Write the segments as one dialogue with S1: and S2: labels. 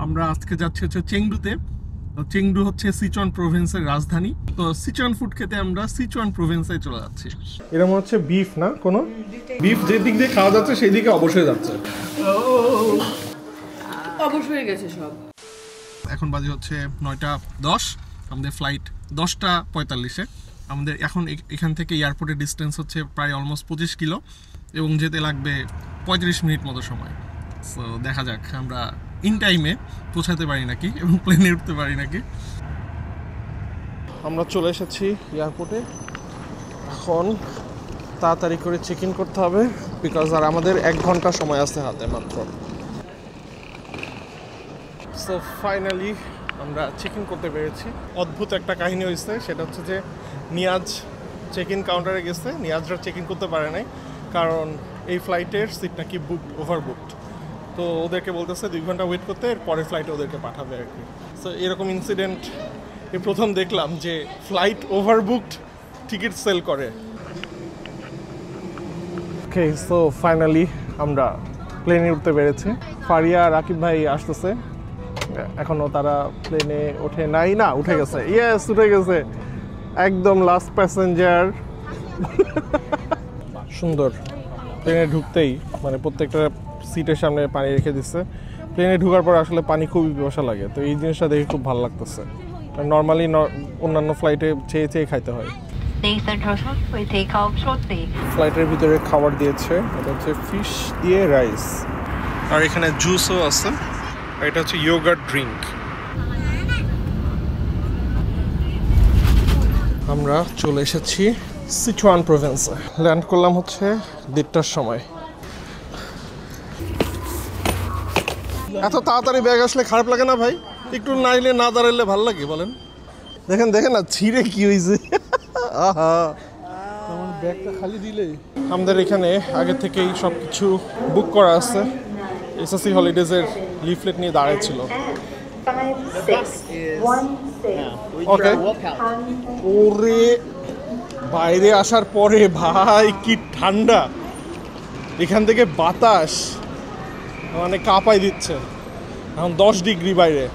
S1: আমরা আজকে যাচ্ছি হচ্ছে চেংডুতে। চেংডু হচ্ছে সিচুয়ান প্রভিন্সের রাজধানী। তো সিচুয়ান ফুড খেতে আমরা সিচুয়ান প্রভিন্সে চলে যাচ্ছি। এরকম হচ্ছে বিফ না, কোনো বিফ যে দিক দিয়ে খাওয়া যাচ্ছে সেই দিকে অবশ্যই যাচ্ছে,
S2: অবশ্যই গেছে সব।
S1: এখন বাজে হচ্ছে 9:10, আমাদের ফ্লাইট 10:45-এ। আমাদের এখন এখান থেকে এয়ারপোর্টের ডিস্টেন্স হচ্ছে প্রায় অলমোস্ট 25 কিলো এবং যেতে লাগবে 35 মিনিট মতো সময়। সো দেখা যাক আমরা ইন টাইমে পৌঁছাতে পারি নাকি এবং প্লেনে উঠতে পারি নাকি। আমরা চলে এসেছি এয়ারপোর্টে। এখন তাড়াতাড়ি করে চেক ইন করতে হবে, বিকজ আর আমাদের 1 ঘন্টা সময় আছে হাতে মাত্র। সো ফাইনালি আমরা চেক ইন করতে পেরেছি। অদ্ভুত একটা কাহিনী হয়েছে, সেটা হচ্ছে যে নিয়াজ চেক ইন কাউন্টারে গেছে, নিয়াজরা চেক ইন করতে পারে নাই, কারণ এই ফ্লাইটের সিট নাকি বুকড, ওভার বুকড। তো ওদেরকে বলতেছে 2 ঘন্টা ওয়েট করতে, এর পরের ফ্লাইটে ওদেরকে পাঠাবে আর কি। সো এরকম ইনসিডেন্ট এই প্রথম দেখলাম যে flight over booked ticket sell করে। ওকে, সো ফাইনালি আমরা প্লেনে উঠতে পেরেছি। ফারিয়া আর রাকিব ভাই আসতেছে, এখনো তারা প্লেনে ওঠে নাই, না উঠে গেছে, ইয়েস উঠে গেছে, একদম লাস্ট প্যাসেঞ্জার। সুন্দর, প্লেনে ঢুকতেই মানে প্রত্যেকটা সিটের সামনে পানি রেখে দিচ্ছে। প্লেনে ঢোকার পর আসলে পানি খুবই পিপাসা লাগে, তো এই জিনিসটা দেখে খুব ভালো লাগতেছে। নর্মালি অন্যান্য ফ্লাইটে চেয়ে চেয়ে খাইতে হয়। ফ্লাইটের ভিতরে খাবার দিয়েছে, এটা হচ্ছে ফিশ দিয়ে রাইস, আর এখানে জুসও আছে, আর এটা হচ্ছে ইয়োগার্ট ড্রিঙ্ক। আমরা চলে এসেছি সিচুয়ান প্রভিন্সে। ল্যান্ড করলাম হচ্ছে 1:30টার সময়। এত তাড়াতাড়ি ব্যাগ আসলে খারাপ লাগে না ভাই? একটু নাইলে না দাঁড়াইলে ভালো লাগে বলেন? দেখেন দেখেন না ছিঁড়ে কি হয়েছে। আহা, আমার ব্যাগটা খালি দিলেই। আমাদের এখানে আগে থেকেই সব কিছু বুক করা আছে। এসএসসি হলিডেজের লিফলেট নিয়ে দাঁড়াইছিল। ওকে, ওরে বাইরে আসার পরে ভাই কি ঠান্ডা, এখান থেকে বাতাস মানে কাঁপাই দিচ্ছে। এখন 10 ডিগ্রি বাইরে।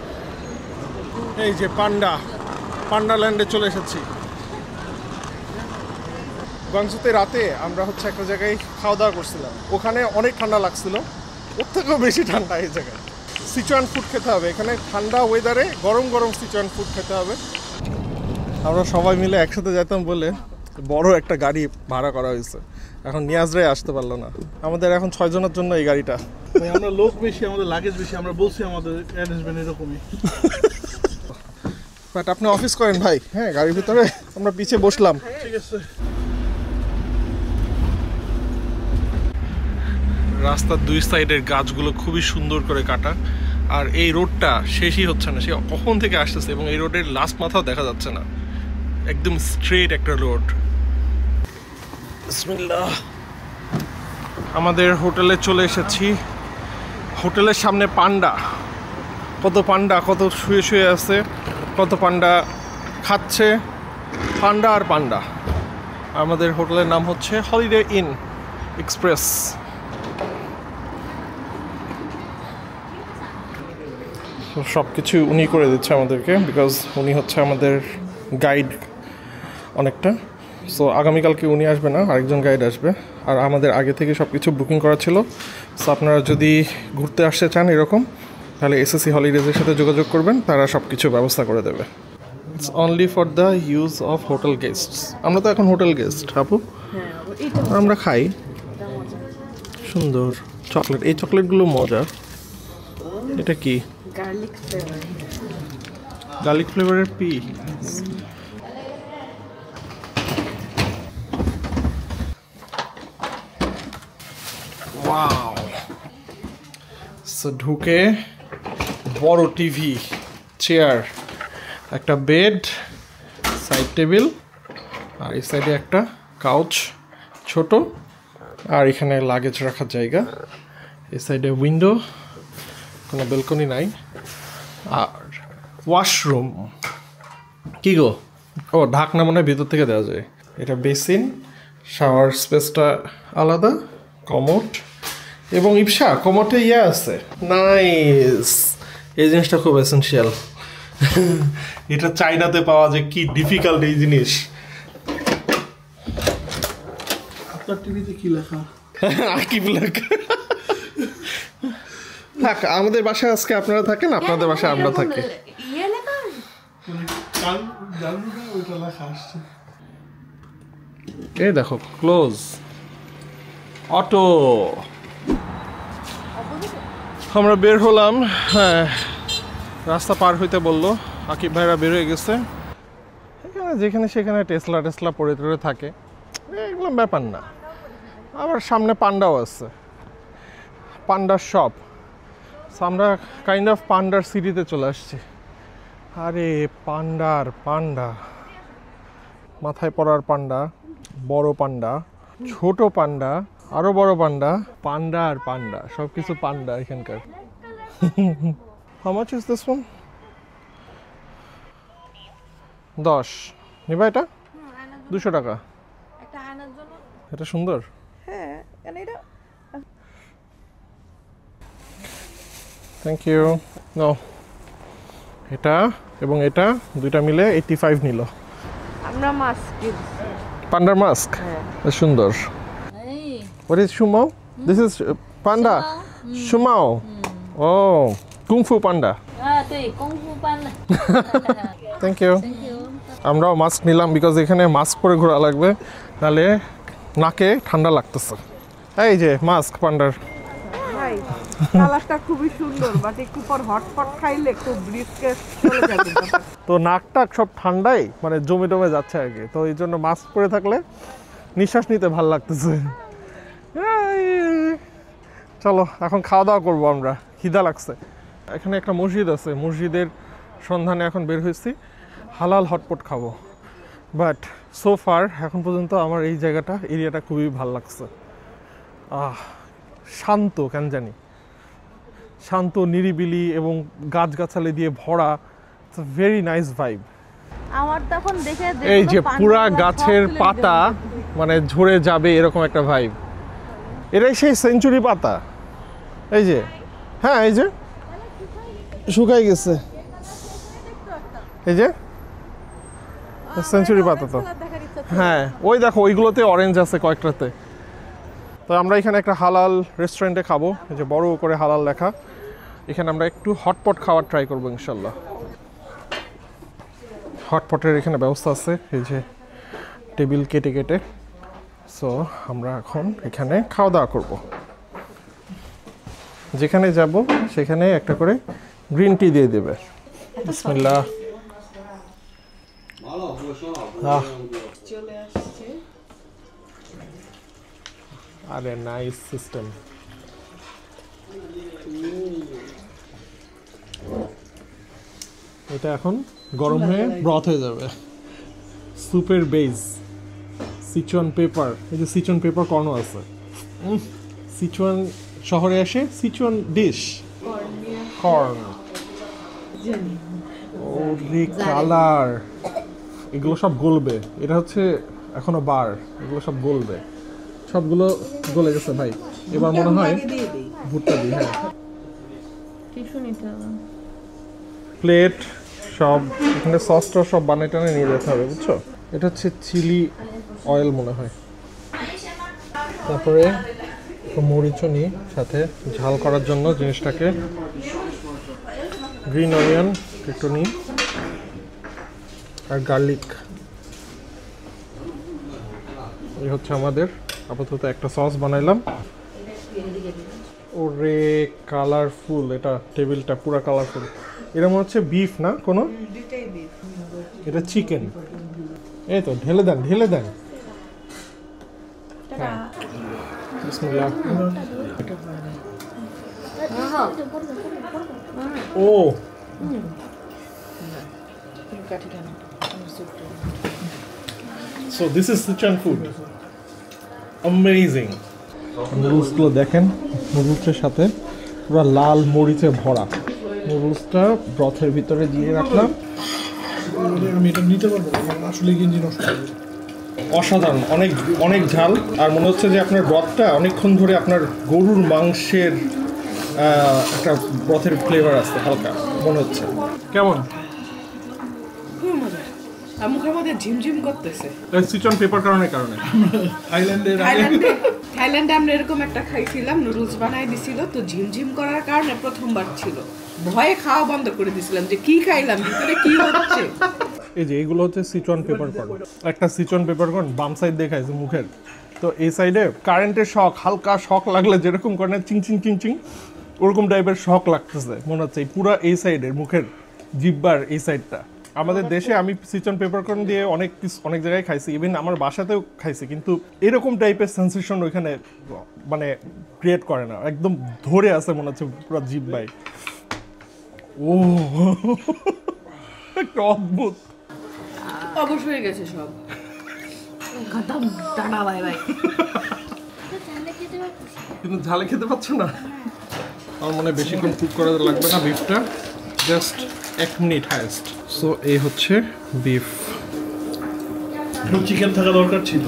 S1: এই যে পান্ডাল্যান্ডে চলে এসেছি। গাংসুতে রাতে আমরা হচ্ছে একটা জায়গায় খাওয়া দাওয়া করছিলাম, ওখানে অনেক ঠান্ডা লাগছিল, ওর থেকেও বেশি ঠান্ডা এই জায়গায়। সিচুয়ান ফুড খেতে হবে এখানে, ঠান্ডা ওয়েদারে গরম গরম সিচুয়ান ফুড খেতে হবে। আমরা সবাই মিলে একসাথে যেতাম বলে বড় একটা গাড়ি ভাড়া করা হয়েছে, এখন নিয়াজরাই আসতে পারলো না। আমাদের এখন 6 জনের জন্য এই গাড়িটা।
S3: আমরা লোক বেশি, আমাদের লাগেজ বেশি, আমরা বলছি আমাদের অ্যারেঞ্জমেন্ট এরকমই।
S1: বাট আপনি অফিস করেন ভাই, হ্যাঁ গাড়ির ভিতরে আমরা পিছিয়ে বসলাম।
S3: ঠিক আছে।
S1: রাস্তার 2 সাইডের গাছগুলো খুবই সুন্দর করে কাটা, আর এই রোডটা শেষই হচ্ছে না, সে কখন থেকে আসতেছে এবং এই রোডের লাস্ট মাথাও দেখা যাচ্ছে না, একদম স্ট্রেট একটা রোড। বিসমিল্লাহ। আমাদের হোটেলে চলে এসেছি। হোটেলের সামনে পান্ডা, কত শুয়ে শুয়ে আছে, কত পান্ডা খাচ্ছে, পান্ডা আর পান্ডা। আমাদের হোটেলের নাম হচ্ছে হলিডে ইন এক্সপ্রেস। সব কিছু উনি করে দিচ্ছে আমাদেরকে, বিকজ উনি হচ্ছে আমাদের গাইড অনেকটা। সো আগামীকালকে উনি আসবে না, আরেকজন গাইড আসবে, আর আমাদের আগে থেকে সব কিছু বুকিং করা ছিল। সো আপনারা যদি ঘুরতে আসতে চান এরকম, তাহলে এসএসসি হলিডেজের সাথে যোগাযোগ করবেন, তারা সব কিছু ব্যবস্থা করে দেবে। It's only for the use of hotel guests. আমরা তো এখন হোটেল গেস্ট আপু, আমরা খাই। সুন্দর চকলেট, এই চকলেটগুলো মজা। এটা কি? গার্লিক ফ্লেভারের পি। ওয়াও। সো ঢুকে বড় টিভি, চেয়ার, একটা বেড, সাইড টেবিল, আর এই সাইডে একটা কাউচ ছোট, আর এখানে লাগেজ রাখার জায়গা। এই সাইডে উইন্ডো, কোনো ব্যালকনি নাই, আর ওয়াশরুম। কি গো, ও ঢাকনা মনে হয় ভিতর থেকে দেওয়া যায়। এটা বেসিন, শাওয়ার স্পেসটা আলাদা, কমোড, এবং ইপসা কমোডে আছে। নাইস, এই জিনিসটা খুব এসেনশিয়াল। এটা চাইনাতে পাওয়া যায়, কি ডিফিকাল্ট এই জিনিস।
S3: আপনার টিভিতে কি লেখা?
S1: আকিব লেখা। থাক, আমাদের বাসায় আজকে আপনারা থাকেন, আপনাদের বাসায় আমরা থাকি।
S3: ওইটা লেখা আসছে।
S1: এই দেখো, ক্লোজ অটো। আমরা বের হলাম। হ্যাঁ, রাস্তা পার হইতে বললো, আকিব ভাইরা বের হয়ে গেছে। এখানে যেখানে সেখানে টেসলা পড়ে টড়ে থাকে, এগুলো ব্যাপার না। আবার সামনে পান্ডাও আছে, পান্ডার শপ। আমরা কাইন্ড অফ পান্ডার সিটিতে চলে আসছি। আরে পান্ডা, মাথায় পড়ার পান্ডা, বড় পান্ডা, ছোট পান্ডা, আরো বড় পান্ডা, পান্ডা সব কিছু পান্ডা এখানকার। How much is this one? 10 নিবা এটা? 200 টাকা।
S2: একটা আয়নার জন্য।
S1: এটা সুন্দর।
S2: হ্যাঁ, কেন এটা?
S1: Thank you. নো, এটা এবং এটা দুইটা মিলে 85 নিল।
S2: আমরা মাস্ক
S1: পান্ডার মাস্ক, সুন্দর। What is Shumao? This is panda. Shumao. Oh, Kung Fu Panda.
S4: 对，功夫班的。
S1: Thank you. আমরাও মাস্ক নিলাম বিকজ এখানে মাস্ক পরে ঘোরা লাগবে, নাহলে নাকে ঠান্ডা লাগতেছে। এই যে মাস্ক পান্ডার।
S2: ভাই, কালারটা খুবই সুন্দর, বাট একটু পর হটপট খাইলে খুব ব্রিফকেস চলে যাবে।
S1: তো নাকটা সব ঠান্ডাই মানে জমে যাচ্ছে আর কি, তো এই জন্য মাস্ক পরে থাকলে নিঃশ্বাস নিতে ভাল লাগতেছে। চলো এখন খাওয়া দাওয়া করবো, আমরা খিদা লাগছে। এখানে একটা মসজিদ আছে, মসজিদের সন্ধানে এখন বের হয়েছি, হালাল হটপট খাবো। বাট সো ফার এখন পর্যন্ত আমার এই জায়গাটা, এরিয়াটা খুবই ভাল লাগছে। শান্ত, কেন জানি শান্ত, নিরিবিলি এবং গাছগাছালি দিয়ে ভরা। It's a very nice vibe.
S2: আমার তখন দেখে
S1: এই যে পুরা গাছের পাতা মানে ঝরে যাবে এরকম একটা ভাইব। এটাই সেই সেঞ্চুরি পাতা। এই যে, হ্যাঁ এই যে শুকাই গেছে, এই যে সেঞ্চুরি পাতা। তো হ্যাঁ, ওই দেখো ওইগুলোতে অরেঞ্জ আছে কয়েকটাতে। তো আমরা এখানে একটা হালাল রেস্টুরেন্টে খাবো, এই যে বড় করে হালাল লেখা। এখানে আমরা একটু হটপট খাওয়ার ট্রাই করবো ইনশাল্লাহ। হটপটের এখানে ব্যবস্থা আছে, এই যে টেবিল কেটে। সো আমরা এখন এখানে খাওয়া দাওয়া করবো। যেখানে যাব সেখানে একটা করে গ্রিন টি দিয়ে দেবে। বিসমিল্লাহ।
S2: চলে আসছে।
S1: আরে নাইস সিস্টেম। এটা এখন গরম হয়ে ব্রথ হয়ে যাবে। স্যুপের বেস, সিচুয়ান পেপার, এই যে সিচুয়ান পেপার কর্নও আছে। সিচুয়ান শহরে আসে সিচুয়ান ডিশ, কর্ন। ওরে কালার, এগুলো সব গলবে। এটা হচ্ছে এখনো বার, এগুলো সব গলবে। সবগুলো গলে গেছে ভাই, এবার মনে হয় ভুট্টা দিই। হ্যাঁ, প্লেট সব এখানে, সসটা সব বানিয়ে টানে নিয়ে যেতে হবে, বুঝছো? এটা হচ্ছে চিলি অয়েল মনে হয়। তারপরে মরিচও নিই সাথে ঝাল করার জন্য জিনিসটাকে। গ্রিন অনিয়ন একটু নিই আর গার্লিক। এই হচ্ছে আমাদের আপাতত একটা সস বানাইলাম। ওরে কালারফুল, এটা টেবিলটা পুরো কালারফুল। এটা মনে হচ্ছে বিফ না কোনো, এটা চিকেন। এই তো ঢেলে দেন। হ্যাঁ, বিসমিল্লাহ। ও so this is Sichuan food. Amazing. নুডলসগুলো দেখেন, নুডলসের সাথে পুরো লাল মরিচে ভরা। নুডলসটা ব্রথের ভিতরে দিয়ে রাখলাম।
S3: আমি এটা নিতে পারবো আসলে গিয়ে নষ্ট হবে।
S1: অসাধারণ, অনেক ঝাল। আর মনে হচ্ছে যে আপনার ব্রথটা অনেকক্ষণ ধরে আপনার গরুর মাংসের একটা ব্রথের ফ্লেভার আছে হালকা মনে হচ্ছে। কেমন?
S2: খুব মজা। আর মুখের মধ্যে ঝিমঝিম করতেছে।
S1: সিচন পেপার কারণে
S2: থাইল্যান্ডে আমরা এরকম একটা খাইছিলাম, নুডলস বানাই দিছিল, তো ঝিমঝিম করার কারণে প্রথমবার ছিল, ভয়ে খাওয়া বন্ধ করে দিছিলাম যে কি খাইলাম, ভিতরে কি হচ্ছে।
S1: এই যে এইগুলো হচ্ছে সিচন পেপার কর্ন। একটা সিচন পেপার কর্ন বাম সাইড দেখাইছে মুখের, তো এই সাইডে কারেন্টের শক, হালকা শক লাগলে যেরকম করে চিং চিং চিং চিং ওরকম টাইপের শক লাগতেছে মনে হচ্ছে পুরো এই সাইডের মুখের জিব্বার এই সাইডটা। আমাদের দেশে আমি সিচন পেপার কর্ন দিয়ে অনেক জায়গায় খাইছি, ইভেন আমার বাসাতেও খাইছি, কিন্তু এরকম টাইপের সেন্সেশন ওইখানে মানে ক্রিয়েট করে না, একদম ধরে আছে মনে হচ্ছে পুরো জিব্বায়। ও একটা অদ্ভুত।
S2: অবশ্যই গেছে সব
S4: খতম, টাটা বাই বাই।
S1: কিন্তু ঝালে খেতে পাচ্ছ না? আমার মনে হয় বেশিক্ষণ কুক করা লাগবে না, বিফটা জাস্ট 1 মিনিট হাইস্ট। সো এই হচ্ছে বিফ।
S3: চিকেন থাকা দরকার ছিল।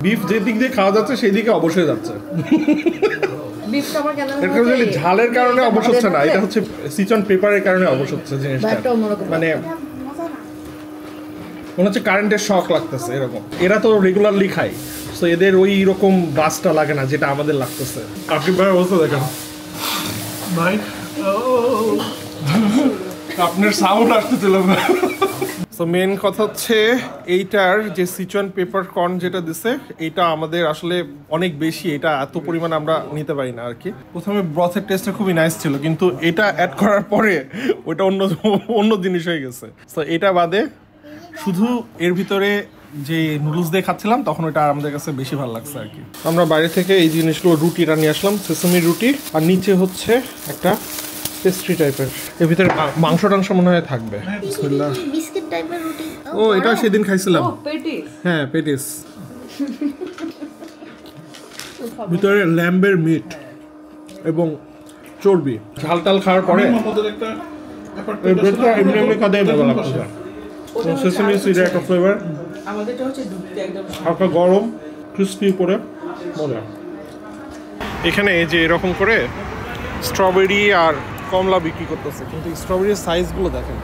S1: বিফ যে দিক দিয়ে খাওয়া যাচ্ছে সেই দিকে অবশ্যই যাচ্ছে।
S4: বিফটা আমার কেন
S1: ঝালের কারণে অবশ্য হচ্ছে না, এটা হচ্ছে সিচন পেপারের কারণে অবশ্য হচ্ছে জিনিসটা। মানে মনে হচ্ছে কারেন্টের শক লাগতেছে এরকম। এরা তো রেগুলারলি খায়, তো এদের ওই রকম বাসটা লাগে না যেটা আমাদের লাগতেছে। আপনি ভাই অবস্থা দেখেন
S3: ভাই,
S1: আপনার সাউন্ড আসতেছিল। সো মেন কথা হচ্ছে এইটার যে সিচুয়ান পেপার কর্ন যেটা দিছে, এইটা আমাদের আসলে অনেক বেশি, এটা এত পরিমাণ আমরা নিতে পারি না আর কি। প্রথমে ব্রথের টেস্টটা খুবই নাইস ছিল, কিন্তু এটা অ্যাড করার পরে ওইটা অন্য জিনিস হয়ে গেছে। সো এটা বাদে শুধু এর ভিতরে যে নুডলস দিয়ে খাচ্ছিলাম তখন ওটা আমাদের কাছে বেশি ভালো লাগছে আর কি। আমরা বাইরে থেকে এই জিনিসগুলো রুটিটা নিয়ে আসলাম, সেসামি রুটি, আর নিচে হচ্ছে একটা পেস্ট্রি টাইপের, এর ভিতরে মাংস টাংস মনে হয় থাকবে। বিসমিল্লাহ।
S4: বিস্কিট টাইপের রুটি।
S1: ও এটা সেদিন খাইছিলাম।
S2: পেটিস।
S1: হ্যাঁ পেটিস। ভিতরে ল্যাম্বের মিট এবং চর্বি, ঝাল টাল খাওয়ার পরে
S3: আমাদের একটা
S1: এই ব্রেডটা এমনি এমনি খাতে ভালো লাগছে। সেসামি সিডের একটা ফ্লেভার,
S2: আমাদেরটা হচ্ছে ঢুকতে একদম
S1: হালকা গরম, ক্রিস্পি করে মজা। এখানে এই যে এরকম করে স্ট্রবেরি আর কমলা বিক্রি করতেছে, কিন্তু স্ট্রবেরির সাইজগুলো দেখেন,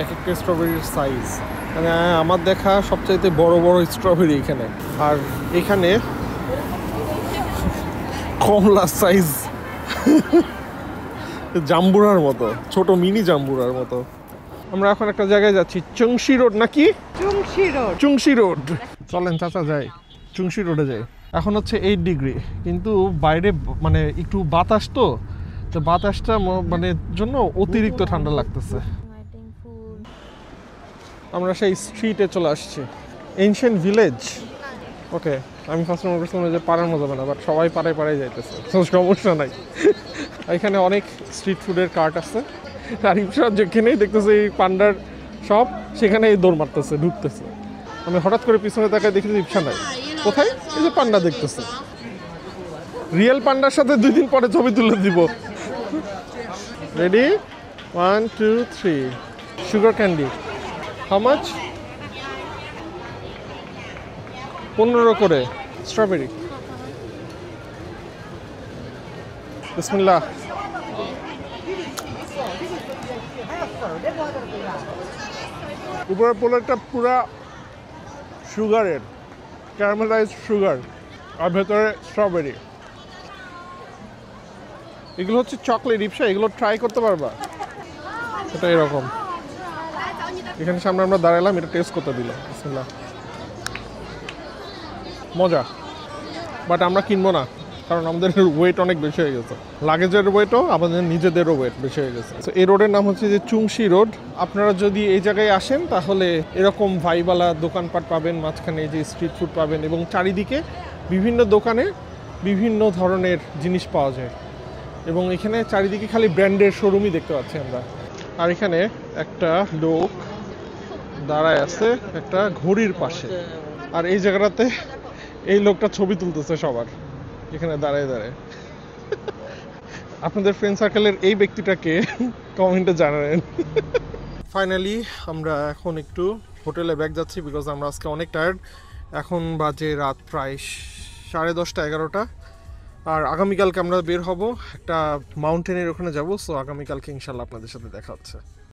S1: এক একটা স্ট্রবেরির সাইজ, মানে আমার দেখা সবচাইতে বড় বড় স্ট্রবেরি এখানে। আর এখানে কমলা সাইজ জাম্বুরার মতো, ছোট মিনি জাম্বুরার মতো। আমরা এখন একটা জায়গায় যাচ্ছি, চংশি রোড নাকি? চুংশি রোড। চলেন চাচা যাই, চুংশি রোডে যাই। এখন হচ্ছে 8 ডিগ্রি, কিন্তু বাইরে মানে একটু বাতাস, তো বাতাসটা মানে জন্য অতিরিক্ত ঠান্ডা লাগতেছে। আমরা সেই স্ট্রিটে চলে আসছি, এনশিয়েন্ট ভিলেজ। ওকে, আমি ফার্স্ট মনে করছিলাম যে পাড়ার মতো না, বাট সবাই পাড়ায় যাইতেছে, সমস্যা নাই। এখানে অনেক স্ট্রিট ফুডের কার্ট আছে, আর ইপসা যেখানেই দেখতেছে এই পান্ডার শপ, সেখানেই দৌড় মারতেছে, ঢুকতেছে। আমি হঠাৎ করে পিছনে তাকায় দেখি যে ইপসা নাই, কোথায়? এই যে পান্ডা দেখতেছে, রিয়েল পান্ডার সাথে 2 দিন পরে ছবি তুলে দিব। Ready, 1 2 3। Sugar candy how much? 15 করে। স্ট্রবেরি। বিসমিল্লাহ। উপরের পোলারটা পুরা সুগারের, ক্যারামেলাইজ সুগার, আর ভেতরে স্ট্রবেরি। এগুলো হচ্ছে চকলেট ইপসা, এগুলো ট্রাই করতে পারবা? এটা এরকম, এখানে সামনে আমরা দাঁড়ালাম, এটা টেস্ট করতে দিল। বিসমিল্লাহ। মজা, বাট আমরা কিনবো না, কারণ আমাদের ওয়েট অনেক বেশি হয়ে গেছে, লাগেজের ওয়েটও আমাদের নিজেদেরও ওয়েট বেশি হয়ে গেছে। তো এই রোডের নাম হচ্ছে যে চুংশি রোড। আপনারা যদি এই জায়গায় আসেন তাহলে এরকম ভাইবালা দোকানপাট পাবেন, মাঝখানে যে স্ট্রিট ফুড পাবেন, এবং চারিদিকে বিভিন্ন দোকানে বিভিন্ন ধরনের জিনিস পাওয়া যায়, এবং এখানে চারিদিকে খালি ব্র্যান্ডের শোরুমই দেখতে পাচ্ছি আমরা। আর এখানে একটা লোক দাঁড়ায় আছে একটা ঘড়ির পাশে, আর এই জায়গাটাতে এই লোকটা ছবি তুলতেছে সবার এখানে দাঁড়ায় দাঁড়ায়। আপনাদের ফ্রেন্ড সার্কেলের এই ব্যক্তিটাকে কমেন্টে জানাবেন। ফাইনালি আমরা এখন একটু হোটেলে ব্যাক যাচ্ছি, বিকজ আমরা আজকে অনেক টায়ার্ড। এখন বাজে রাত প্রায় 10:30 11টা। আর আগামীকালকে আমরা বের হব একটা মাউন্টেনের ওখানে যাব। সো আগামীকালকে ইনশাল্লাহ আপনাদের সাথে দেখা হচ্ছে।